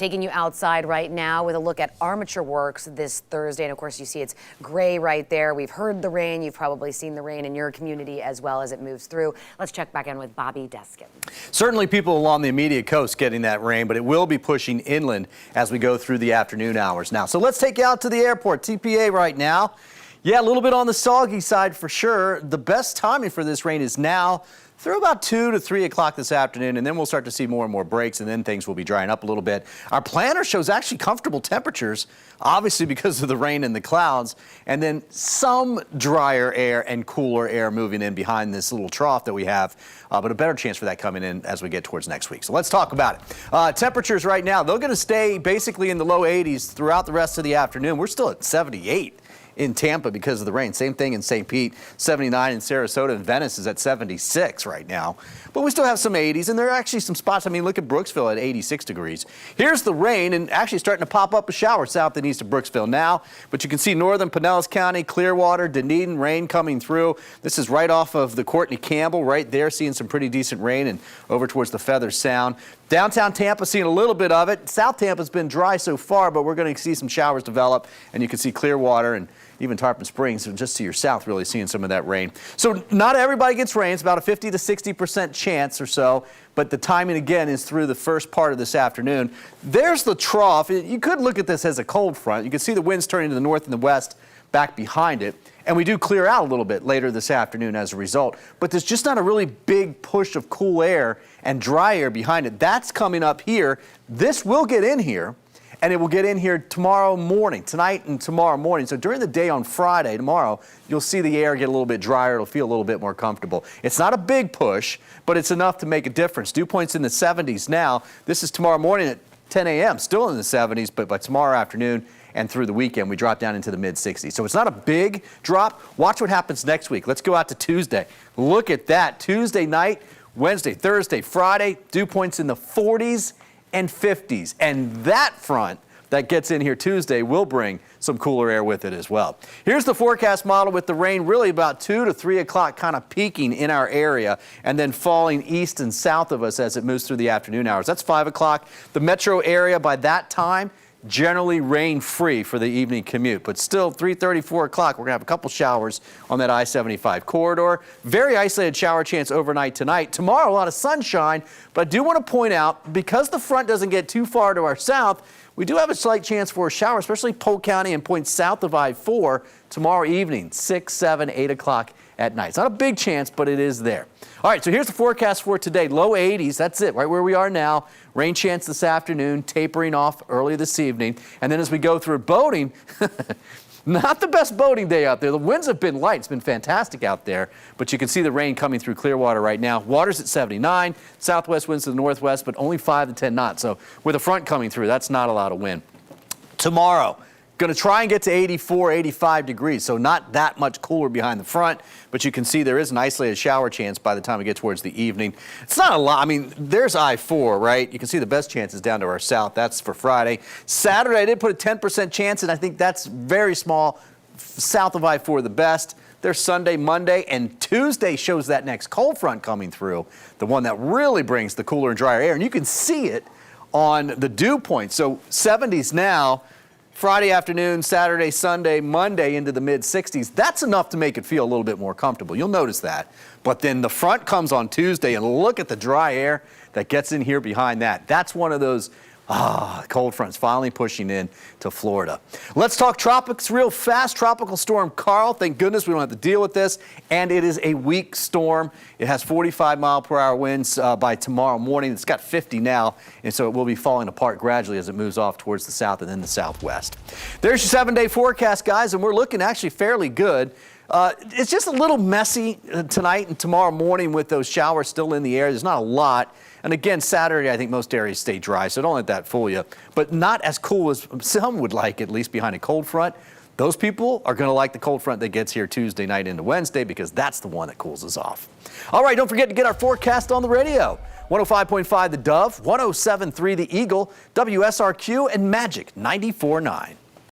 Taking you outside right now with a look at armature works this Thursday. And of course, you see it's gray right there. We've heard the rain. You've probably seen the rain in your community as well as it moves through. Let's check back in with Bobby Deskin. Certainly people along the immediate coast getting that rain, but it will be pushing inland as we go through the afternoon hours now. So let's take you out to the airport, TPA right now. Yeah, a little bit on the soggy side for sure. The best timing for this rain is now through about 2 to 3 o'clock this afternoon, and then we'll start to see more and more breaks, and then things will be drying up a little bit. Our planner shows actually comfortable temperatures, obviously because of the rain and the clouds, and then some drier air and cooler air moving in behind this little trough that we have, but a better chance for that coming in as we get towards next week. So let's talk about it. Temperatures right now, they're going to stay basically in the low 80s throughout the rest of the afternoon. We're still at 78. In Tampa because of the rain. Same thing in St. Pete, 79 in Sarasota, and Venice is at 76 right now. But we still have some 80s, and there are actually some spots. I mean, look at Brooksville at 86 degrees. Here's the rain, and actually starting to pop up a shower south and east of Brooksville now. But you can see northern Pinellas County, Clearwater, Dunedin, rain coming through. This is right off of the Courtney Campbell right there, seeing some pretty decent rain, and over towards the Feather Sound. Downtown Tampa seeing a little bit of it. South Tampa's been dry so far, but we're going to see some showers develop, and you can see Clearwater and even Tarpon Springs, so just to your south, really seeing some of that rain. So not everybody gets rain. It's about a 50 to 60% chance or so, but the timing again is through the first part of this afternoon. There's the trough. You could look at this as a cold front. You can see the winds turning to the north and the west back behind it, and we do clear out a little bit later this afternoon as a result, but there's just not a really big push of cool air and dry air behind it. That's coming up here. This will get in here, and it will get in here tomorrow morning, tonight and tomorrow morning. So during the day on Friday, tomorrow, you'll see the air get a little bit drier. It'll feel a little bit more comfortable. It's not a big push, but it's enough to make a difference. Dew points in the 70s now. This is tomorrow morning at 10 a.m., still in the 70s, but by tomorrow afternoon and through the weekend, we drop down into the mid-60s. So it's not a big drop. Watch what happens next week. Let's go out to Tuesday. Look at that. Tuesday night, Wednesday, Thursday, Friday, dew points in the 40s and 50s. And that front that gets in here Tuesday will bring some cooler air with it as well. Here's the forecast model with the rain really about 2 to 3 o'clock kind of peaking in our area and then falling east and south of us as it moves through the afternoon hours. That's 5 o'clock. The metro area by that time, generally rain-free for the evening commute, but still 3:30, 4 o'clock, we're going to have a couple showers on that I-75 corridor. Very isolated shower chance overnight tonight. Tomorrow, a lot of sunshine, but I do want to point out, because the front doesn't get too far to our south, we do have a slight chance for a shower, especially Polk County and points south of I-4 tomorrow evening, 6, 7, 8 o'clock at night. It's not a big chance, but it is there. All right, so here's the forecast for today. Low 80s, that's it, right where we are now. Rain chance this afternoon, tapering off early this evening. And then as we go through boating, not the best boating day out there. The winds have been light. It's been fantastic out there. But you can see the rain coming through Clearwater right now. Water's at 79, southwest winds to the northwest, but only 5 to 10 knots. So with a front coming through, that's not a lot of wind. Tomorrow, going to try and get to 84, 85 degrees, so not that much cooler behind the front, but you can see there is an isolated shower chance by the time we get towards the evening. It's not a lot. I mean, there's I-4, right? You can see the best chances down to our south. That's for Friday. Saturday, I did put a 10% chance, and I think that's very small. South of I-4, the best. There's Sunday, Monday, and Tuesday shows that next cold front coming through, the one that really brings the cooler and drier air, and you can see it on the dew point. So 70s now. Friday afternoon, Saturday, Sunday, Monday into the mid-60s. That's enough to make it feel a little bit more comfortable. You'll notice that. But then the front comes on Tuesday, and look at the dry air that gets in here behind that. That's one of those cold fronts finally pushing in to Florida. Let's talk tropics real fast. Tropical storm Carl. Thank goodness we don't have to deal with this. And it is a weak storm. It has 45-mile-per-hour winds by tomorrow morning. It's got 50 now, and so it will be falling apart gradually as it moves off towards the south and then the southwest. There's your 7-day forecast, guys, and we're looking actually fairly good. It's just a little messy tonight and tomorrow morning with those showers still in the air. There's not a lot. And again, Saturday, I think most areas stay dry, so don't let that fool you. But not as cool as some would like, at least behind a cold front. Those people are going to like the cold front that gets here Tuesday night into Wednesday, because that's the one that cools us off. All right, don't forget to get our forecast on the radio. 105.5 The Dove, 107.3 The Eagle, WSRQ, and Magic 94.9.